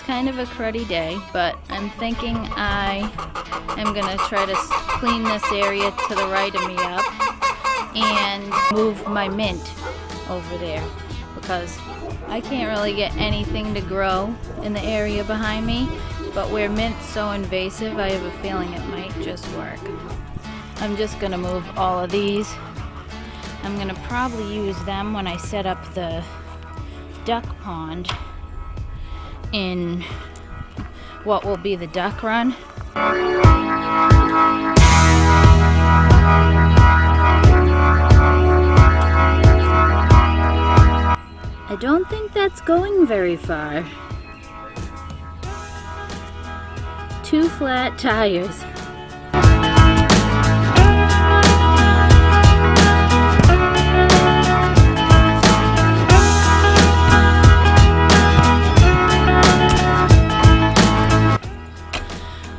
kind of a cruddy day, but I'm thinking I am gonna try to clean this area to the right of me up and move my mint over there, because I can't really get anything to grow in the area behind me, but where mint's so invasive, I have a feeling it might just work. I'm just gonna move all of these. I'm gonna probably use them when I set up the duck pond in what will be the duck run. I don't think that's going very far. 2 flat tires.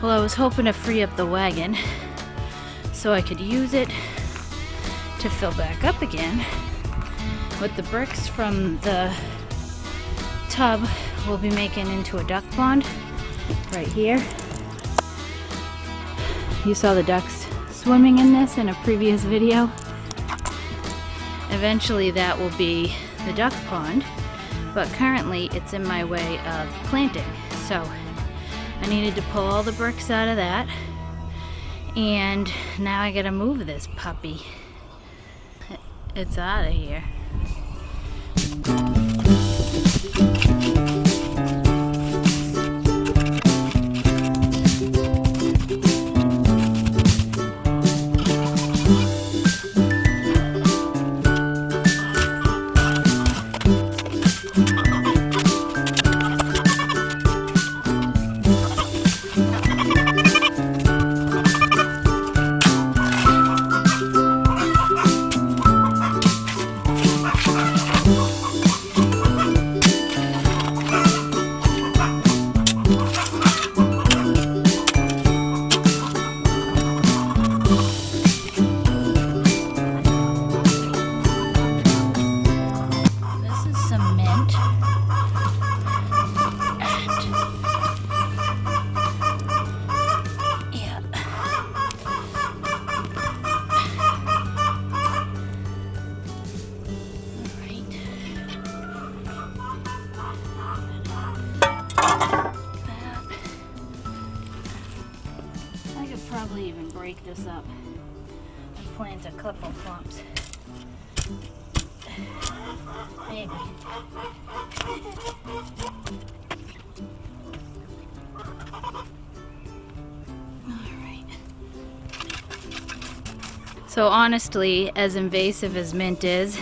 Well, I was hoping to free up the wagon so I could use it to fill back up again. With the bricks from the tub, we'll be making into a duck pond right here. You saw the ducks swimming in this in a previous video. Eventually that will be the duck pond, but currently it's in my way of planting. So I needed to pull all the bricks out of that, and now I gotta move this puppy. It's out of here. Probably even break this up and plant a couple clumps. Maybe. Alright. So honestly, as invasive as mint is,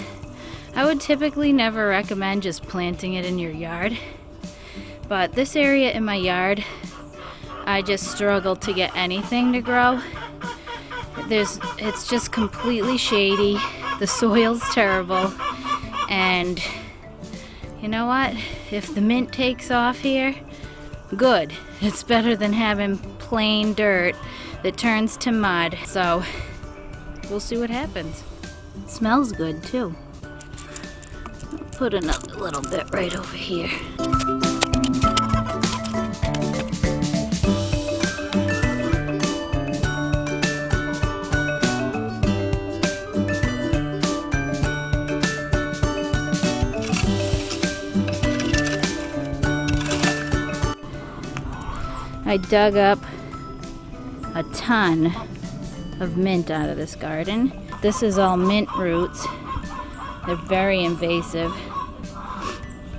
I would typically never recommend just planting it in your yard. But this area in my yard, I just struggle to get anything to grow. It's just completely shady. The soil's terrible. And you know what? If the mint takes off here, good. It's better than having plain dirt that turns to mud. So we'll see what happens. It smells good too. I'll put another little bit right over here. I dug up a ton of mint out of this garden. This is all mint roots. They're very invasive,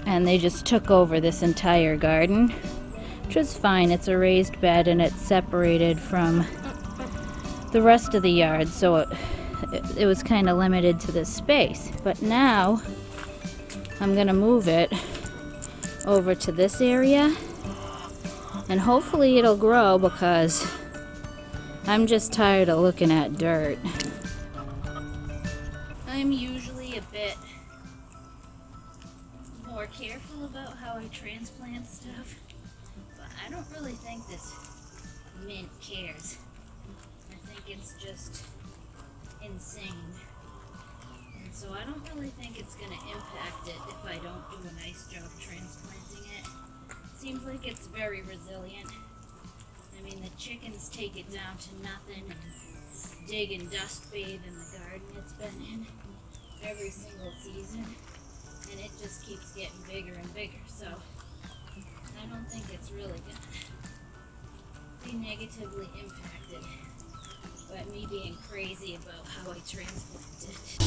and they just took over this entire garden, which is fine. It's a raised bed and it's separated from the rest of the yard, so it was kind of limited to this space. But now I'm gonna move it over to this area, and hopefully it'll grow, because I'm just tired of looking at dirt. I'm usually a bit more careful about how I transplant stuff, but I don't really think this mint cares. I think it's just insane. And so I don't really think it's going to impact it if I don't do a nice job transplanting it. It's seems like it's very resilient. I mean, the chickens take it down to nothing and dig and dust bathe in the garden it's been in every single season, and it just keeps getting bigger and bigger. So I don't think it's really gonna be negatively impacted by me being crazy about how I transplant it.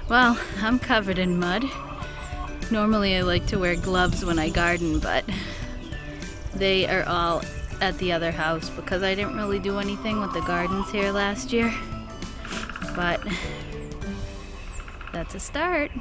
Well, I'm covered in mud. Normally I like to wear gloves when I garden, but they are all at the other house because I didn't really do anything with the gardens here last year. But that's a start.